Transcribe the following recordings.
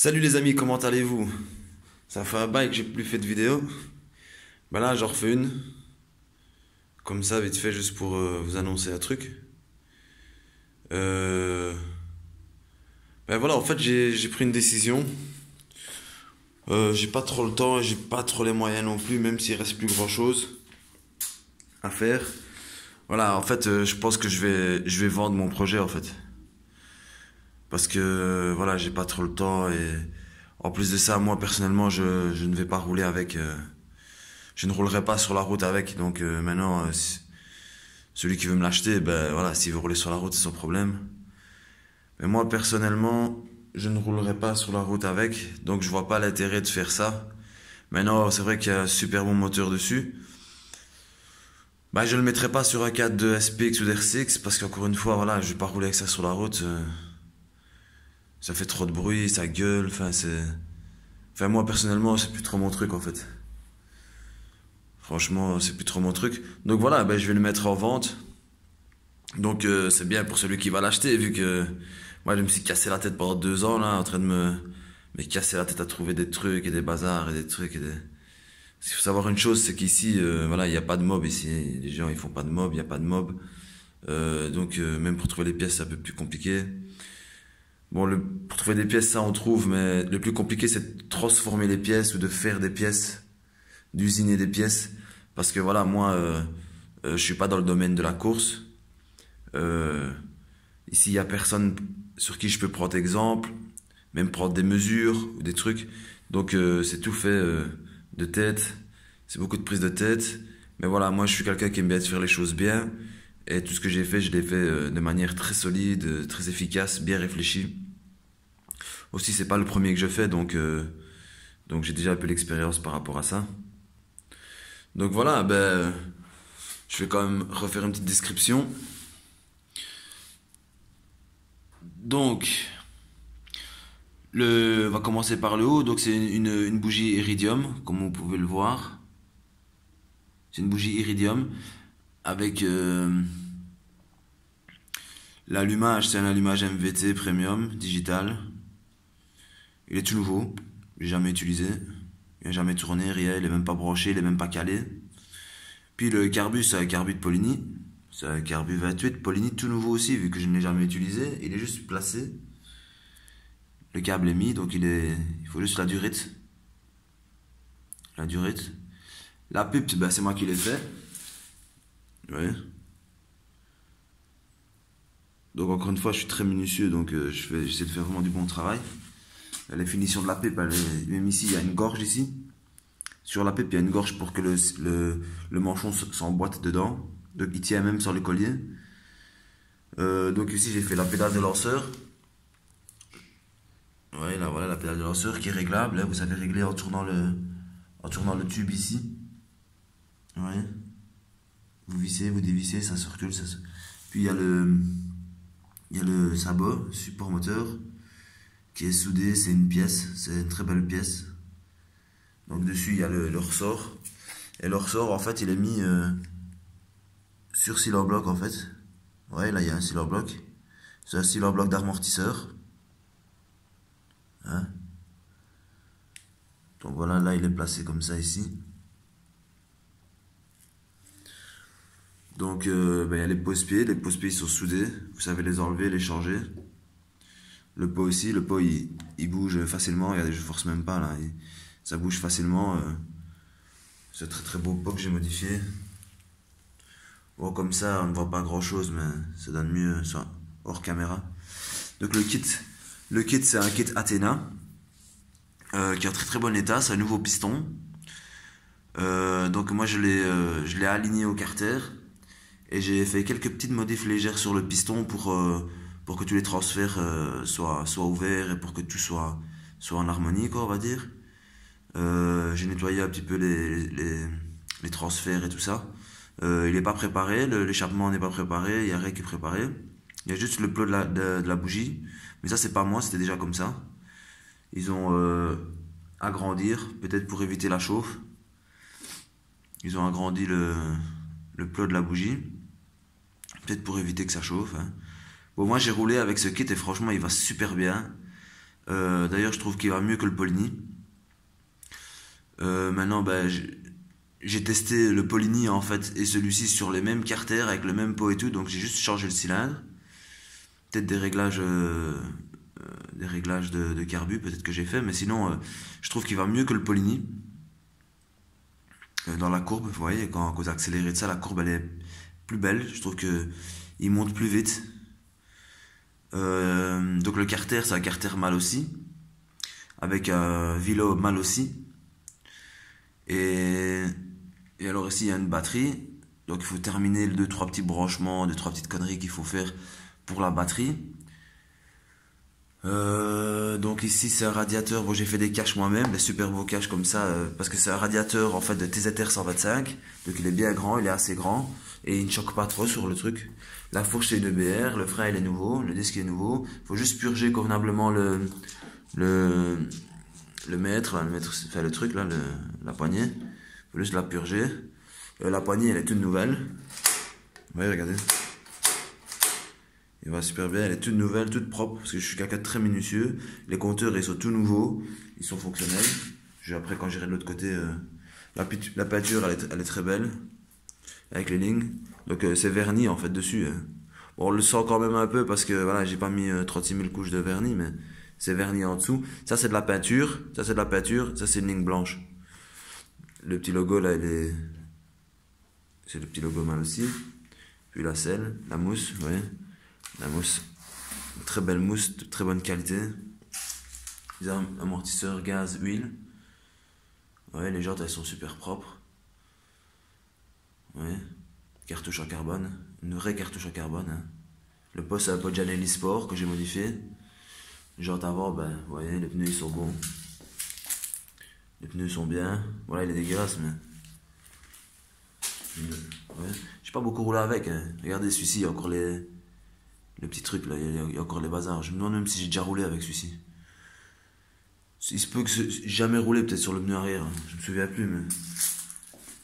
Salut les amis, comment allez-vous? Ça fait un bail que j'ai plus fait de vidéo. Ben là, j'en refais une. Comme ça, vite fait, juste pour vous annoncer un truc. Euh... Ben voilà, en fait, j'ai pris une décision. J'ai pas trop le temps, et j'ai pas trop les moyens non plus, même s'il reste plus grand-chose à faire. Voilà, en fait, je pense que je vais vendre mon projet, en fait. Parce que, voilà, j'ai pas trop le temps et en plus de ça, moi, personnellement, je ne vais pas rouler avec... je ne roulerai pas sur la route avec. Donc maintenant, celui qui veut me l'acheter, ben voilà, s'il veut rouler sur la route, c'est son problème. Mais moi, personnellement, je ne roulerai pas sur la route avec. Donc je vois pas l'intérêt de faire ça. Maintenant, c'est vrai qu'il y a un super bon moteur dessus. Bah, je le mettrai pas sur un cadre de SPX ou d'RCX parce qu'encore une fois, voilà, je vais pas rouler avec ça sur la route. Ça fait trop de bruit, ça gueule, enfin c'est... Enfin moi personnellement, c'est plus trop mon truc en fait. Franchement, c'est plus trop mon truc. Donc voilà, ben, je vais le mettre en vente. Donc c'est bien pour celui qui va l'acheter, vu que moi je me suis cassé la tête pendant 2 ans là, en train de me casser la tête à trouver des trucs et des bazars et des trucs et des... Il faut savoir une chose, c'est qu'ici, voilà, il n'y a pas de mob ici. Les gens ils font pas de mob, il n'y a pas de mob. Donc même pour trouver les pièces, c'est un peu plus compliqué. Bon, pour trouver des pièces, ça on trouve, mais le plus compliqué c'est de transformer les pièces ou de faire des pièces, d'usiner des pièces. Parce que voilà, moi, je suis pas dans le domaine de la course. Euh, Ici, il y a personne sur qui je peux prendre exemple, même prendre des mesures ou des trucs. Donc, c'est tout fait de tête. C'est beaucoup de prise de tête. Mais voilà, moi, je suis quelqu'un qui aime bien faire les choses bien. Et tout ce que j'ai fait, je l'ai fait de manière très solide, très efficace, bien réfléchie. Aussi, c'est pas le premier que je fais, donc j'ai déjà un peu l'expérience par rapport à ça. Donc voilà, ben, je vais quand même refaire une petite description. Donc, on va commencer par le haut. Donc, c'est une bougie iridium, comme vous pouvez le voir. C'est une bougie iridium avec l'allumage. C'est un allumage MVT premium digital. Il est tout nouveau. Je l'ai jamais utilisé. Il n'a jamais tourné, rien. Il est même pas branché, il est même pas calé. Puis le carbu, c'est un carbu de Poligny. C'est un carbu 28 Poligny tout nouveau aussi, vu que je ne l'ai jamais utilisé. Il est juste placé. Le câble est mis, donc il faut juste la durite. La durite. La pipe, ben, c'est moi qui l'ai fait. Ouais. Donc encore une fois, je suis très minutieux, donc j'essaie de faire vraiment du bon travail. La finition de la pipe, même ici, il y a une gorge ici. Sur la pipe, il y a une gorge pour que le manchon s'emboîte dedans. Donc il tient même sur le collier. Donc ici, j'ai fait la pédale de lanceur. Ouais, là voilà la pédale de lanceur qui est réglable. Là, vous savez régler en tournant le tube ici. Ouais. Vous vissez, vous dévissez, ça se recule. Puis il y a le sabot, support moteur, qui est soudé. C'est une pièce, c'est une très belle pièce. Donc dessus, il y a le ressort. Et le ressort, en fait, il est mis sur sealer block, en fait. Ouais, là, il y a un sealer block. C'est un sealer block d'amortisseur. Hein? Donc voilà, là, il est placé comme ça ici. Donc, ben, il y a les pose-pieds. Les pose-pieds, ils sont soudés. Vous savez les enlever, les changer. Le pot aussi, le pot, il bouge facilement. Regardez, je force même pas, là. Ça bouge facilement. C'est un très très beau pot que j'ai modifié. Bon, comme ça, on ne voit pas grand chose, mais ça donne mieux hors caméra. Donc le kit c'est un kit Athena, qui est en très très bon état. C'est un nouveau piston. Donc moi je l'ai aligné au carter et j'ai fait quelques petites modifs légères sur le piston pour que tous les transferts soient ouverts et pour que tout soit en harmonie, quoi, on va dire. J'ai nettoyé un petit peu les transferts et tout ça. Il n'est pas préparé, l'échappement n'est pas préparé, il n'y a rien qui est préparé. Il y a juste le plot de la bougie. Mais ça, c'est pas moi, c'était déjà comme ça. Ils ont agrandir, peut-être pour éviter la chauffe. Ils ont agrandi le plot de la bougie. Peut-être pour éviter que ça chauffe. Hein. Bon, moi, j'ai roulé avec ce kit et franchement, il va super bien. D'ailleurs, je trouve qu'il va mieux que le Polini. Maintenant, ben, j'ai testé le Polini en fait et celui-ci sur les mêmes carters avec le même pot et tout, donc j'ai juste changé le cylindre. Peut-être des réglages de carbu, peut-être que j'ai fait, mais sinon, je trouve qu'il va mieux que le Polini. Dans la courbe, vous voyez, quand vous accélérez de ça, la courbe elle est plus belle. Je trouve que il monte plus vite. Donc le carter, c'est un carter mal aussi, avec un vélo mal aussi. Et, et alors ici, il y a une batterie. Donc il faut terminer les deux, trois petits branchements, deux, trois petites conneries qu'il faut faire pour la batterie. Donc ici c'est un radiateur, bon j'ai fait des caches moi-même, des super beaux caches comme ça, parce que c'est un radiateur en fait de TZR 125, donc il est bien grand, il est assez grand, et il ne choque pas trop sur le truc. La fourche c'est une EBR, le frein il est nouveau, le disque est nouveau, faut juste purger convenablement le, enfin le truc là, la poignée, faut juste la purger. La poignée elle est toute nouvelle, vous voyez regardez. Il va super bien, elle est toute nouvelle, toute propre, parce que je suis quelqu'un de très minutieux. Les compteurs, ils sont tout nouveaux, ils sont fonctionnels. Après, quand j'irai de l'autre côté, la peinture, elle est très belle, avec les lignes. Donc, c'est verni, en fait, dessus. Bon, on le sent quand même un peu, parce que, voilà, j'ai pas mis 36 000 couches de vernis, mais c'est verni en dessous. Ça, c'est de la peinture, ça, c'est de la peinture, ça, c'est une ligne blanche. Le petit logo, là, c'est le petit logo mal aussi. Puis la selle, la mousse, vous voyez. La mousse, très belle mousse, de très bonne qualité. Les amortisseurs gaz, huile. Ouais, les jantes elles sont super propres. Ouais, cartouche en carbone, une vraie cartouche en carbone. Hein. Le poste c'est un Podjanelli Sport que j'ai modifié. Les jantes avant, ben, vous voyez, les pneus ils sont bons. Les pneus sont bien. Voilà, il est dégueulasse, mais. Ouais. J'ai pas beaucoup roulé avec. Hein. Regardez celui-ci, il y a encore le petit truc là, il y a encore les bazars. Je me demande même si j'ai déjà roulé avec celui-ci. Il se peut que j'ai jamais roulé peut-être sur le pneu arrière, hein. Je me souviens plus mais.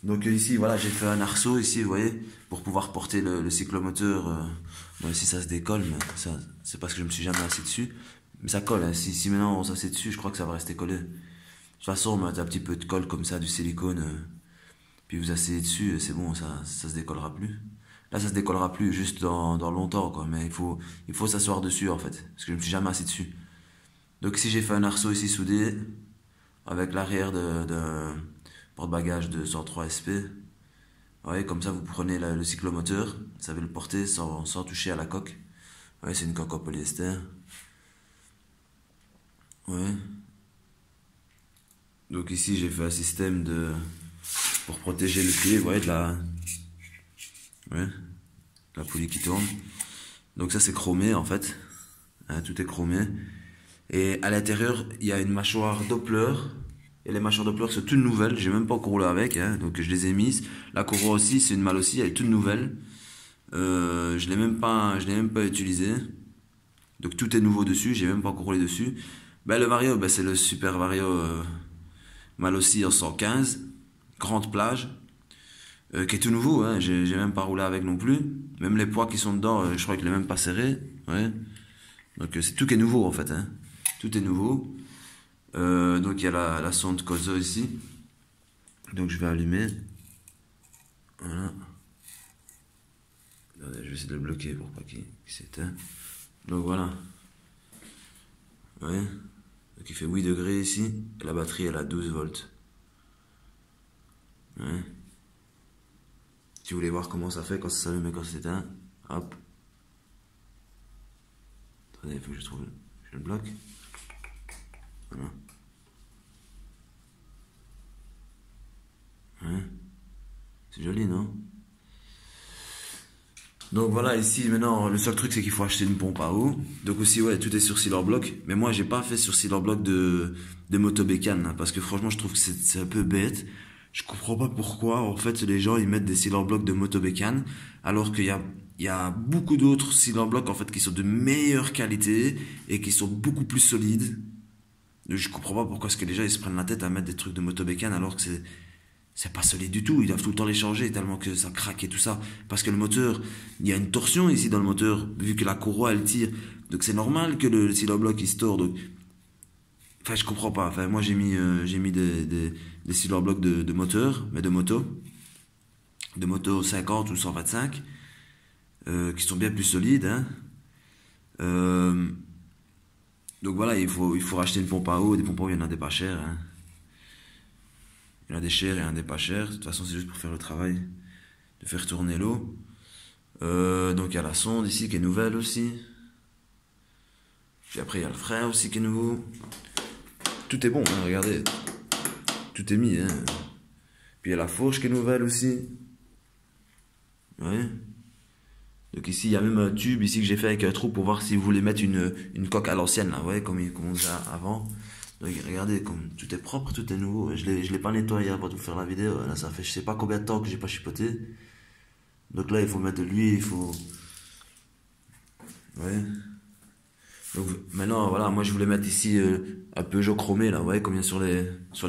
Donc ici voilà j'ai fait un arceau ici vous voyez pour pouvoir porter le cyclomoteur. Bon ici ça se décolle mais ça c'est parce que je me suis jamais assis dessus. Mais ça colle hein. Si maintenant on s'assied dessus je crois que ça va rester collé. De toute façon on met un petit peu de colle comme ça, du silicone. Puis vous asseyez dessus c'est bon ça se décollera plus. Là, ça se décollera plus juste dans longtemps, quoi. Mais il faut s'asseoir dessus, en fait. Parce que je me suis jamais assis dessus. Donc ici, j'ai fait un arceau ici soudé. Avec l'arrière de porte-bagages de 103 SP. Ouais, comme ça, vous prenez le cyclomoteur. Vous savez le porter sans toucher à la coque. Ouais, c'est une coque en polyester. Ouais. Donc ici, j'ai fait un système pour protéger le pied, ouais, ouais, la poulie qui tourne. Donc ça c'est chromé en fait, hein, tout est chromé. Et à l'intérieur il y a une mâchoire Doppler. Et les mâchoires Doppler sont toutes nouvelles, j'ai même pas encore roulé avec, hein, donc je les ai mises. La courroie aussi c'est une malle aussi, elle est toute nouvelle. Je l'ai même pas utilisée. Donc tout est nouveau dessus, j'ai même pas encore roulé dessus. Ben le Vario, ben, c'est le super Vario mal aussi en 115, grande plage. Qui est tout nouveau, hein. J'ai même pas roulé avec non plus. Même les poids qui sont dedans, je crois qu'il est même pas serré. Ouais. Donc c'est tout qui est nouveau en fait. Hein. Tout est nouveau. Donc il y a la sonde Kozo ici. Donc je vais allumer. Voilà. Attendez, je vais essayer de le bloquer pour pas qu'il s'éteint. Donc voilà. Ouais. Donc il fait 8 degrés ici. Et la batterie elle a 12 volts. Ouais. Si vous voulez voir comment ça fait quand ça s'allume et quand ça s'éteint, hop. Attendez, il faut que je le bloque. Voilà. Ouais. C'est joli, non? Donc voilà, ici maintenant, le seul truc c'est qu'il faut acheter une pompe à eau. Donc aussi, ouais, tout est sur Sealer Block. Mais moi, j'ai pas fait sur Sealer Block de motobécane, hein, parce que franchement, je trouve que c'est un peu bête. Je comprends pas pourquoi, en fait, les gens ils mettent des Sealer Block de motobécane, alors il y a beaucoup d'autres Sealer Block en fait qui sont de meilleure qualité et qui sont beaucoup plus solides. Donc, je comprends pas pourquoi est-ce que les gens ils se prennent la tête à mettre des trucs de motobécane alors que c'est pas solide du tout, ils doivent tout le temps les changer tellement que ça craque et tout ça. Parce que le moteur, il y a une torsion ici dans le moteur, vu que la courroie elle tire. Donc c'est normal que le Sealer Block il se tord. Donc Enfin, je comprends pas. Enfin, moi, j'ai mis des silver blocks de moteur, mais de moto 50 ou 125, qui sont bien plus solides, hein. Euh, donc voilà, il faut racheter une pompe à eau. Des pompes à eau, il y en a des pas chers, hein. Il y en a des chers et il y en a des pas chers. De toute façon, c'est juste pour faire le travail de faire tourner l'eau. Donc il y a la sonde ici qui est nouvelle aussi. Puis après, il y a le frein aussi qui est nouveau. Tout est bon, hein, regardez. Tout est mis, hein. Puis il y a la fourche qui est nouvelle aussi. Ouais. Donc ici, il y a même un tube ici que j'ai fait avec un trou pour voir si vous voulez mettre une coque à l'ancienne, là, ouais, comme on faisait avant. Donc regardez, comme tout est propre, tout est nouveau. Je l'ai pas nettoyé avant de vous faire la vidéo. Là, ça fait je sais pas combien de temps que j'ai pas chipoté. Donc là, il faut mettre de l'huile, il faut... Ouais. Donc maintenant, voilà, moi je voulais mettre ici un Peugeot chromé, là, ouais, comme il y a sur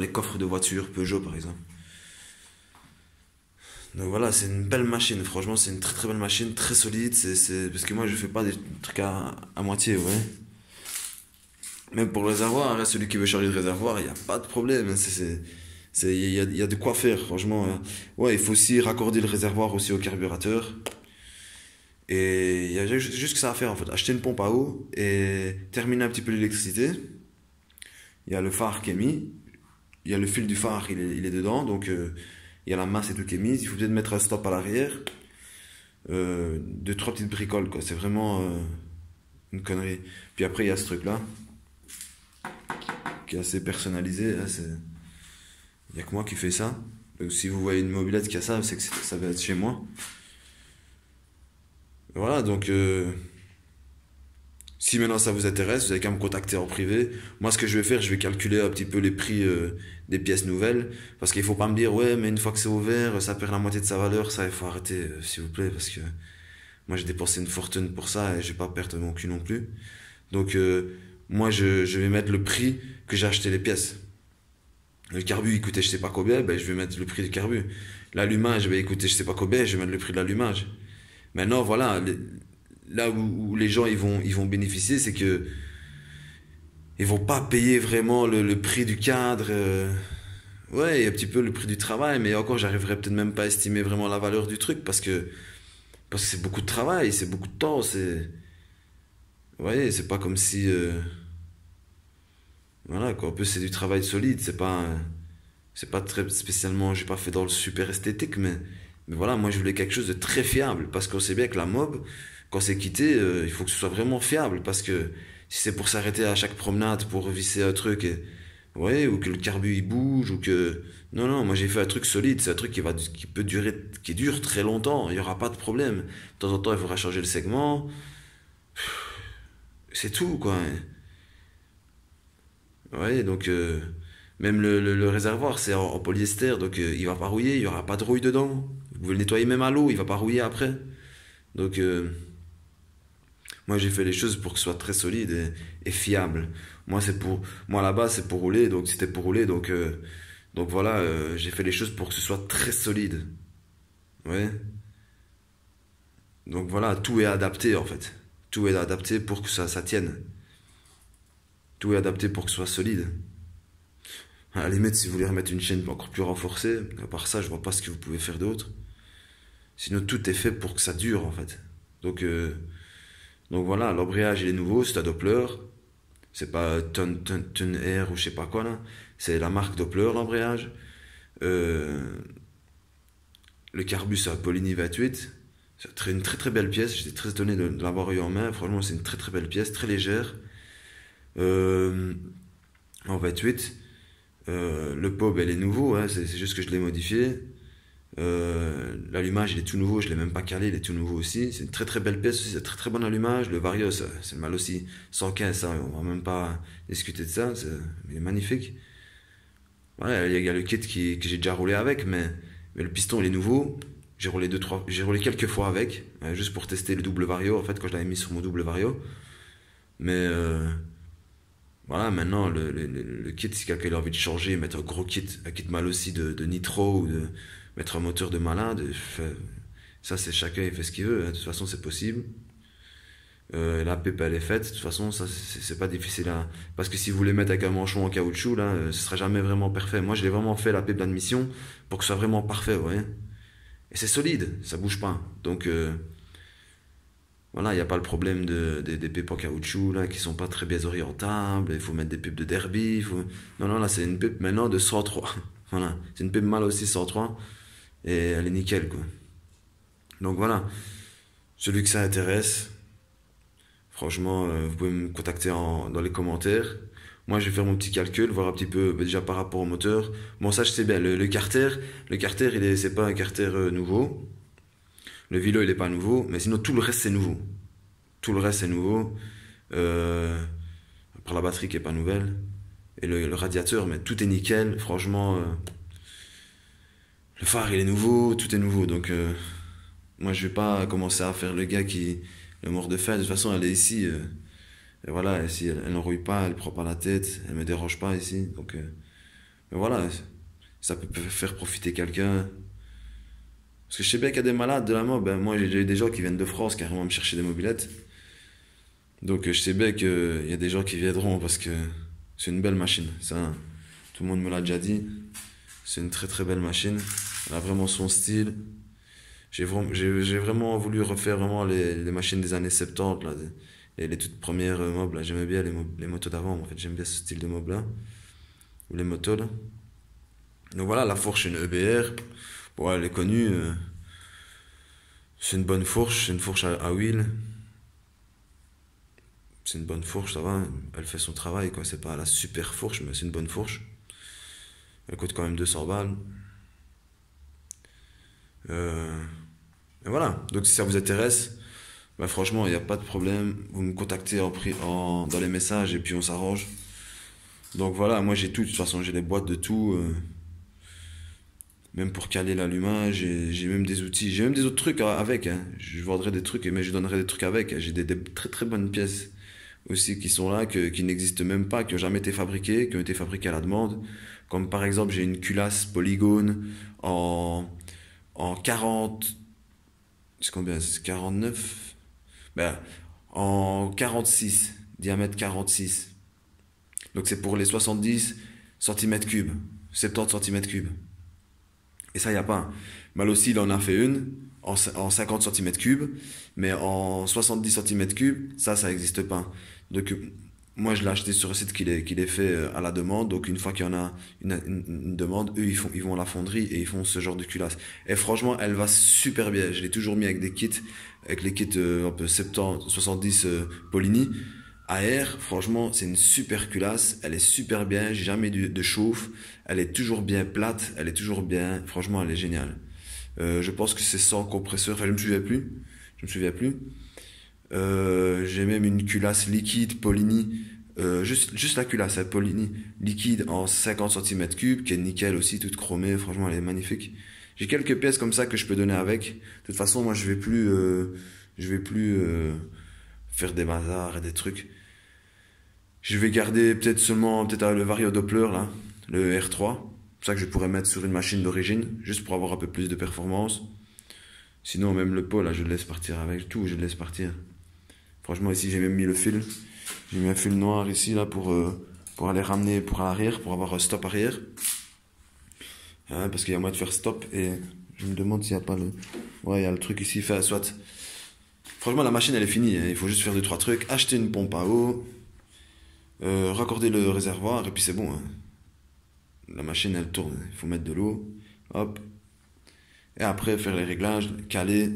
les coffres de voitures, Peugeot par exemple. Donc voilà, c'est une belle machine, franchement, c'est une très très belle machine, très solide, parce que moi je fais pas des trucs à moitié, ouais. Même pour le réservoir, hein, celui qui veut changer de réservoir, il n'y a pas de problème, hein, il y a de quoi faire, franchement, hein. Ouais, il faut aussi raccorder le réservoir aussi au carburateur. Et il y a juste que ça à faire en fait, acheter une pompe à eau et terminer un petit peu l'électricité. Il y a le phare qui est mis, il y a le fil du phare, il est dedans, donc il y a la masse et tout qui est mise. Il faut peut-être mettre un stop à l'arrière. Deux, trois petites bricoles, quoi. C'est vraiment une connerie. Puis après, il y a ce truc-là, qui est assez personnalisé. Hein, il n'y a que moi qui fais ça. Donc si vous voyez une mobilette qui a ça, c'est que ça va être chez moi. Voilà, donc si maintenant ça vous intéresse, vous avez qu'à me contacter en privé. Moi, ce que je vais faire, je vais calculer un petit peu les prix des pièces nouvelles. Parce qu'il faut pas me dire, ouais, mais une fois que c'est ouvert, ça perd la moitié de sa valeur. Ça, il faut arrêter, s'il vous plaît, parce que moi, j'ai dépensé une fortune pour ça et je vais pas perdre mon cul non plus. Donc, moi, je vais mettre le prix que j'ai acheté les pièces. Le carbu, il coûtait je sais pas combien, ben, je vais mettre le prix du carbu. L'allumage, ben, il coûtait je sais pas combien, je vais mettre le prix de l'allumage. Maintenant, voilà, là où les gens ils vont bénéficier, c'est que ils vont pas payer vraiment le prix du cadre. Ouais, un petit peu le prix du travail, mais encore, j'arriverai peut-être même pas à estimer vraiment la valeur du truc parce que c'est beaucoup de travail, c'est beaucoup de temps, c'est ouais, c'est pas comme si voilà quoi, en plus c'est du travail solide, c'est pas très spécialement, j'ai pas fait dans le super esthétique, mais voilà, moi je voulais quelque chose de très fiable parce qu'on sait bien que la mob, quand c'est quitté, il faut que ce soit vraiment fiable parce que si c'est pour s'arrêter à chaque promenade pour revisser un truc, ouais, ou que le carbu il bouge, ou que. Non, non, moi j'ai fait un truc solide, c'est un truc qui peut durer, qui dure très longtemps, il n'y aura pas de problème. De temps en temps, il faudra changer le segment, c'est tout quoi. Ouais, donc même le réservoir, c'est en polyester, donc il va pas rouiller, il y aura pas de rouille dedans. Vous pouvez le nettoyer même à l'eau, il va pas rouiller après. Donc moi j'ai fait les choses pour que ce soit très solide et fiable. Moi là-bas c'est pour rouler, donc c'était pour rouler, donc voilà, j'ai fait les choses pour que ce soit très solide. Ouais. Donc voilà, tout est adapté en fait. Tout est adapté pour que ça tienne. Tout est adapté pour que ce soit solide. À la limite, si vous voulez remettre une chaîne encore plus renforcée, à part ça, je vois pas ce que vous pouvez faire d'autre. Sinon, tout est fait pour que ça dure, en fait. Donc, euh, donc voilà, l'embrayage, il est nouveau, c'est un Doppler. C'est pas Ton Air ou je sais pas quoi, là. C'est la marque Doppler, l'embrayage. Euh, le carbu, c'est un Polini 28. C'est une très très belle pièce. J'étais très étonné de l'avoir eu en main. Franchement, c'est une très très belle pièce, très légère. Euh, en 28. Le pub, elle est nouveau, hein, c'est juste que je l'ai modifié. L'allumage, il est tout nouveau, je l'ai même pas calé, il est tout nouveau aussi. C'est une très très belle pièce aussi, c'est un très très bon allumage. Le Vario, c'est mal aussi. 115, ça, on va même pas discuter de ça, il est magnifique. Ouais, il y a le kit que j'ai déjà roulé avec, mais le piston, il est nouveau. J'ai roulé quelques fois avec, juste pour tester le double Vario, en fait, quand je l'avais mis sur mon double Vario. Mais voilà, maintenant, le kit, si quelqu'un a envie de changer, mettre un gros kit, un kit mal aussi de nitro, ou de mettre un moteur de malade, ça, c'est chacun, il fait ce qu'il veut, hein. De toute façon, c'est possible. La pipe elle est faite, de toute façon ça c'est pas difficile à... Parce que si vous voulez mettre avec un manchon en caoutchouc là, ce sera jamais vraiment parfait. Moi je l'ai vraiment fait la pipe d'admission pour que ce soit vraiment parfait, ouais. Et c'est solide, ça bouge pas. Donc voilà, il n'y a pas le problème des pipes en caoutchouc là qui sont pas très bien orientables, il faut mettre des pipes de derby, Non non, là c'est une pipe maintenant de 103. Voilà, c'est une pipe mal aussi 103 et elle est nickel quoi. Donc voilà, celui que ça intéresse, franchement, vous pouvez me contacter dans les commentaires. Moi, je vais faire mon petit calcul, voir un petit peu déjà par rapport au moteur. Bon, ça, je sais bien. Le carter, c'est pas un carter nouveau. Le vélo, il est pas nouveau, mais sinon tout le reste c'est nouveau. Tout le reste c'est nouveau. Euh, Après la batterie qui est pas nouvelle et le radiateur, mais tout est nickel. Franchement, le phare il est nouveau, tout est nouveau. Donc moi, je vais pas commencer à faire le gars qui est mort de faim. De toute façon, elle est ici. Et voilà, et si elle n'enrouille pas, elle prend pas la tête, elle me dérange pas ici. Donc, mais voilà, ça peut faire profiter quelqu'un. Parce que je sais bien qu'il y a des malades de la mort. Ben, moi, j'ai déjà eu des gens qui viennent de France carrément me chercher des mobylettes. Donc, je sais bien qu'il y a des gens qui viendront parce que c'est une belle machine. Ça, tout le monde me l'a déjà dit. C'est une très très belle machine. Elle a vraiment son style. J'ai vraiment voulu refaire vraiment les machines des années 70, là, et les toutes premières mobs, là. J'aimais bien les motos d'avant, en fait. J'aime bien ce style de mob là, ou les motos là. Donc voilà, la fourche, c'est une EBR. Bon, elle est connue. C'est une bonne fourche, c'est une fourche à huile. C'est une bonne fourche, ça va. Elle fait son travail, quoi. C'est pas la super fourche, mais c'est une bonne fourche. Elle coûte quand même 200 balles. Euh, et voilà. Donc si ça vous intéresse, bah franchement, il n'y a pas de problème. Vous me contactez dans les messages et puis on s'arrange. Donc voilà, moi j'ai tout. De toute façon, j'ai les boîtes de tout. Même pour caler l'allumage, j'ai même des outils. J'ai même des autres trucs avec. Hein. Je vendrai des trucs, mais je donnerai des trucs avec. J'ai des très très bonnes pièces aussi qui sont là, qui n'existent même pas, qui n'ont jamais été fabriquées, qui ont été fabriquées à la demande. Comme par exemple, j'ai une culasse polygone en, en 40. C'est combien? C'est 49? Ben, en 46, diamètre 46. Donc c'est pour les 70 centimètres cubes, 70 centimètres cubes. Et ça, il n'y a pas. Mal aussi, il en a fait une en 50 centimètres cubes, mais en 70 centimètres cubes, ça n'existe pas. Donc moi, je l'ai acheté sur un site qu'il est fait à la demande. Donc une fois qu'il y en a une demande, eux, ils vont à la fonderie et ils font ce genre de culasse. Et franchement, elle va super bien. Je l'ai toujours mis avec des kits, avec les kits un peu 70, 70 Polini. AR, franchement, c'est une super culasse. Elle est super bien. J'ai jamais eu de chauffe. Elle est toujours bien plate. Elle est toujours bien. Franchement, elle est géniale. Je pense que c'est sans compresseur. Enfin, je me souviens plus. Je me souviens plus. J'ai même une culasse liquide Polini. Juste la culasse, hein, Polini liquide en 50 centimètres cubes, qui est nickel aussi, toute chromée. Franchement, elle est magnifique. J'ai quelques pièces comme ça que je peux donner avec. De toute façon, moi, je vais plus faire des bazars et des trucs. Je vais garder peut-être seulement peut-être le Vario Doppler là, le R3. C'est ça que je pourrais mettre sur une machine d'origine, juste pour avoir un peu plus de performance. Sinon, même le pot là, je le laisse partir avec tout, je le laisse partir. Franchement, ici, j'ai même mis le fil. J'ai mis un fil noir ici là pour aller ramener pour l'arrière, pour avoir un stop arrière. Hein, parce qu'il y a moyen de faire stop et je me demande s'il n'y a pas le. Ouais, il y a le truc ici, fait soit. Franchement, la machine elle est finie, hein. Il faut juste faire deux trois trucs. Acheter une pompe à eau, raccorder le réservoir et puis c'est bon. Hein. La machine elle tourne, il faut mettre de l'eau, hop. Et après faire les réglages, caler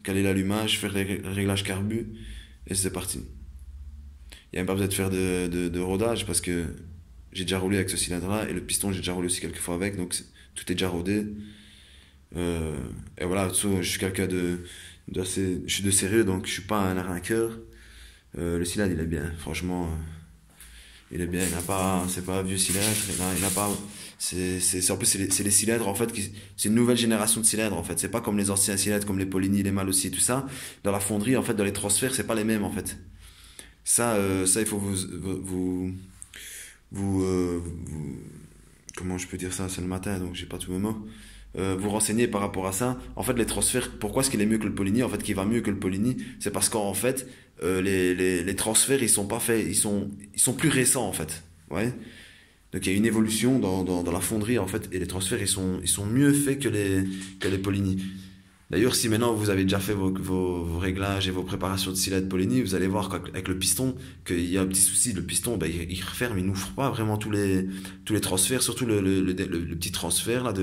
l'allumage, faire les réglages carbu et c'est parti. Il n'y a même pas besoin de faire de rodage parce que j'ai déjà roulé avec ce cylindre-là et le piston j'ai déjà roulé aussi quelques fois avec, donc tout est déjà rodé. Et voilà, je suis quelqu'un je suis de sérieux, donc je suis pas un arnaqueur. Le cylindre il est bien, franchement, il est bien, c'est pas un vieux cylindre, il n'a pas, en plus c'est les cylindres en fait, c'est une nouvelle génération de cylindres en fait, c'est pas comme les anciens cylindres, comme les Polini, les Mal aussi, tout ça. Dans la fonderie en fait, dans les transferts, c'est pas les mêmes en fait. Ça il faut comment je peux dire ça, c'est le matin donc j'ai pas tous mes mots. vous renseigner par rapport à ça. En fait, les transferts, pourquoi est-ce qu'il est mieux que le Polini? En fait, qu'il va mieux que le Polini, c'est parce qu'en fait, les transferts, ils sont pas faits, ils sont plus récents, en fait. Ouais. Donc il y a une évolution dans la fonderie, en fait, et les transferts, ils sont mieux faits que les Polini. D'ailleurs, si maintenant vous avez déjà fait vos réglages et vos préparations de Silette Polini, vous allez voir qu'avec le piston, qu'il y a un petit souci. Le piston, ben, il referme, il n'ouvre pas vraiment tous les transferts, surtout le petit transfert là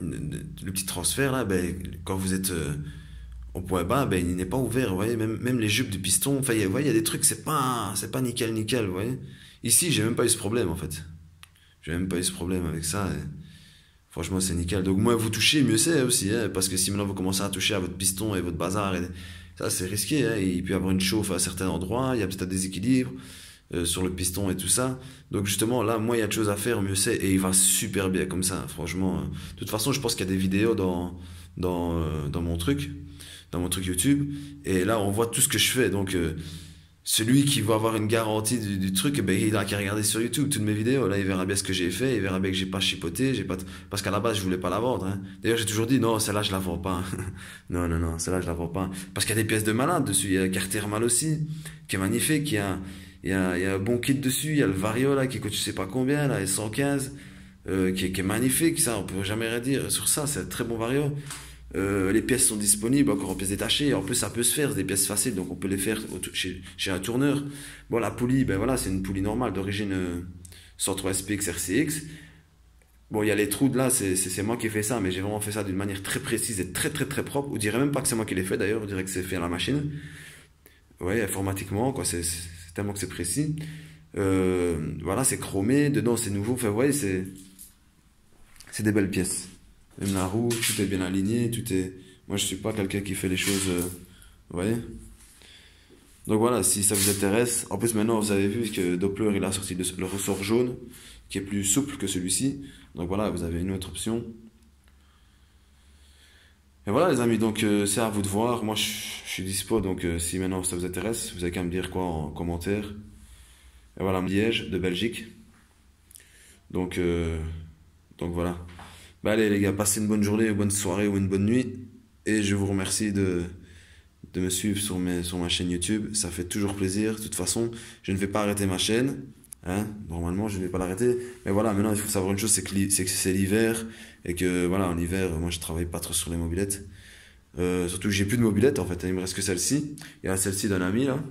le petit transfert là, ben, quand vous êtes au point bas, ben, il n'est pas ouvert. Vous voyez, même les jupes du piston, enfin, vous voyez, il y a des trucs, c'est pas nickel, nickel. Vous voyez. Ici, j'ai même pas eu ce problème en fait. J'ai même pas eu ce problème avec ça. Franchement, c'est nickel. Donc, moins vous touchez, mieux c'est aussi, hein, parce que si maintenant vous commencez à toucher à votre piston et votre bazar, ça c'est risqué, hein, il peut y avoir une chauffe à certains endroits, il y a peut-être un déséquilibre sur le piston et tout ça. Donc, justement, là, moi, il y a de choses à faire, mieux c'est, et il va super bien comme ça, franchement. De toute façon, je pense qu'il y a des vidéos dans dans mon truc YouTube, et là, on voit tout ce que je fais. Donc, celui qui va avoir une garantie du truc, eh ben, il a qu'à regarder sur YouTube toutes mes vidéos. Là, il verra bien ce que j'ai fait, il verra bien que j'ai pas chipoté, parce qu'à la base, je voulais pas la vendre, hein. D'ailleurs, j'ai toujours dit, non, celle-là, je la vends pas. Non, non, non, celle-là, je la vends pas. Parce qu'il y a des pièces de malade dessus. Il y a la carte thermale aussi, qui est magnifique. Il y a un bon kit dessus. Il y a le Vario, là, qui coûte je sais pas combien, là, S115, qui est magnifique. Ça, on peut jamais rien dire sur ça. C'est un très bon Vario. Les pièces sont disponibles encore en pièces détachées. En plus, ça peut se faire, c'est des pièces faciles, donc on peut les faire chez un tourneur. Bon, la poulie, ben voilà, c'est une poulie normale d'origine 103 SPX RCX. Bon, il y a les trous de là, c'est moi qui ai fait ça, mais j'ai vraiment fait ça d'une manière très précise et très très très propre. On dirait même pas que c'est moi qui l'ai fait d'ailleurs, on dirait que c'est fait à la machine. Ouais, informatiquement, quoi, c'est tellement que c'est précis. Voilà, c'est chromé, dedans c'est nouveau. Enfin, ouais, c'est des belles pièces. Même la roue, tout est bien aligné, tout est. Moi, je suis pas quelqu'un qui fait les choses. Vous voyez? Donc voilà, si ça vous intéresse. En plus, maintenant, vous avez vu que Doppler, il a sorti le ressort jaune, qui est plus souple que celui-ci. Donc voilà, vous avez une autre option. Et voilà, les amis, donc c'est à vous de voir. Moi, je suis dispo, donc si maintenant ça vous intéresse, vous avez qu'à me dire quoi en commentaire. Et voilà, Liège, de Belgique. Donc, euh, donc voilà. Bah allez les gars, passez une bonne journée, une bonne soirée ou une bonne nuit. Et je vous remercie de me suivre sur ma chaîne YouTube. Ça fait toujours plaisir. De toute façon, je ne vais pas arrêter ma chaîne. Hein. Normalement, je ne vais pas l'arrêter. Mais voilà, maintenant, il faut savoir une chose, c'est que c'est l'hiver. Et que voilà, en hiver, moi, je travaille pas trop sur les mobylettes. Surtout que j'ai plus de mobylettes, en fait. Il me reste que celle-ci. Il y a celle-ci d'un ami, là.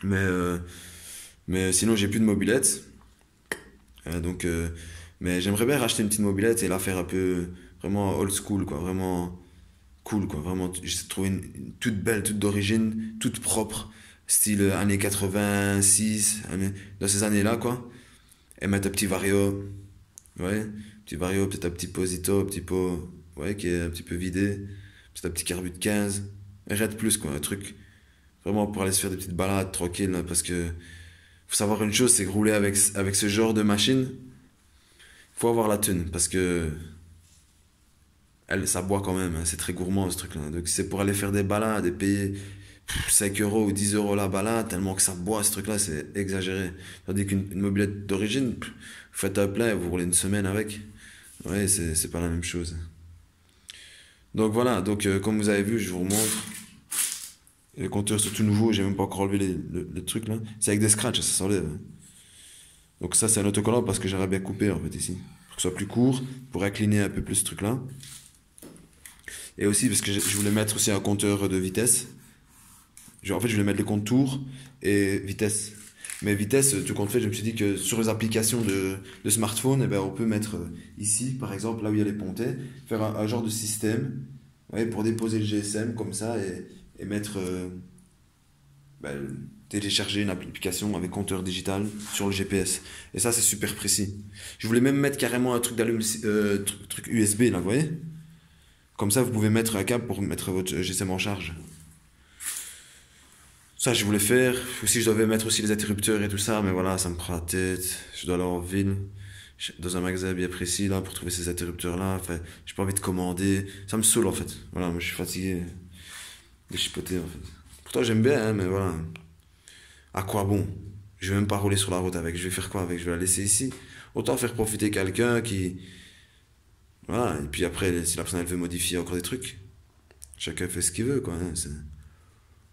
Mais, euh, mais sinon, j'ai plus de mobylettes. Donc, mais j'aimerais bien racheter une petite mobilette et la faire un peu vraiment old school, quoi. Vraiment cool, quoi. Vraiment, j'ai trouvé une toute belle, toute d'origine, toute propre, style années 86, dans ces années-là, quoi. Et mettre un petit Vario, ouais, petit Vario, peut-être un petit Posito, un petit pot, ouais, qui est un petit peu vidé, peut-être un petit carbu de 15, et rien de plus, quoi. Un truc vraiment pour aller se faire des petites balades tranquilles, là, parce que faut savoir une chose, c'est que rouler avec ce genre de machine, faut avoir la thune, parce que ça boit quand même, hein, c'est très gourmand ce truc-là. Donc c'est pour aller faire des balades et payer 5 euros ou 10 euros la balade, tellement que ça boit ce truc-là, c'est exagéré. Tandis qu'une mobilette d'origine, vous faites un plein et vous roulez une semaine avec. Ouais, c'est pas la même chose. Donc voilà, donc comme vous avez vu, je vous remontre. Le compteur c'est tout nouveau, j'ai même pas encore enlevé le truc là. C'est avec des scratchs, ça s'enlève. Donc ça c'est un autocollant parce que j'aurais bien coupé en fait ici. Pour que ce soit plus court, pour incliner un peu plus ce truc là. Et aussi parce que je voulais mettre aussi un compteur de vitesse. En fait je voulais mettre les contours et vitesse. Mais vitesse, tout compte fait, je me suis dit que sur les applications de smartphone, eh ben, on peut mettre ici, par exemple, là où il y a les pontets, faire un genre de système, ouais, pour déposer le GSM comme ça et mettre ben, télécharger une application avec compteur digital sur le GPS. Et ça, c'est super précis. Je voulais même mettre carrément un truc truc USB, là, vous voyez? Comme ça, vous pouvez mettre un câble pour mettre votre GSM en charge. Ça, je voulais faire. Aussi, je devais mettre aussi les interrupteurs et tout ça, mais voilà, ça me prend la tête. Je dois aller en ville, dans un magasin bien précis, là, pour trouver ces interrupteurs-là. Enfin, j'ai pas envie de commander. Ça me saoule, en fait. Voilà, moi, je suis fatigué de chipoter, en fait. Pourtant, j'aime bien, hein, mais voilà. À quoi bon? Je vais même pas rouler sur la route avec. Je vais faire quoi avec? Je vais la laisser ici. Autant faire profiter quelqu'un Voilà, et puis après, si la personne elle veut modifier encore des trucs, chacun fait ce qu'il veut, quoi, hein,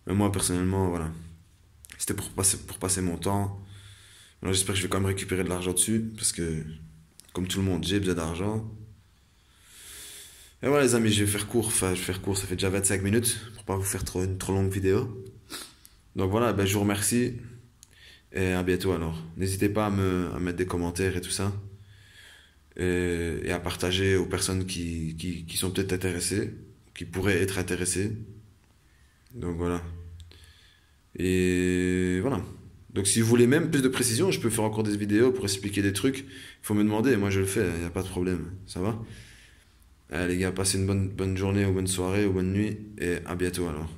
mais moi, personnellement, voilà. C'était pour passer mon temps. Alors j'espère que je vais quand même récupérer de l'argent dessus, parce que, comme tout le monde, j'ai besoin d'argent. Et voilà les amis, je vais faire court, enfin je vais faire court, ça fait déjà 25 minutes, pour pas vous faire une trop longue vidéo. Donc voilà, ben, je vous remercie, et à bientôt alors. N'hésitez pas à mettre des commentaires et tout ça, et à partager aux personnes qui sont peut-être intéressées, qui pourraient être intéressées. Donc voilà. Et voilà. Donc si vous voulez même plus de précision, je peux faire encore des vidéos pour expliquer des trucs. Il faut me demander, moi je le fais, il n'y a pas de problème. Ça va? Allez les gars, passez une bonne journée ou bonne soirée ou bonne nuit et à bientôt alors.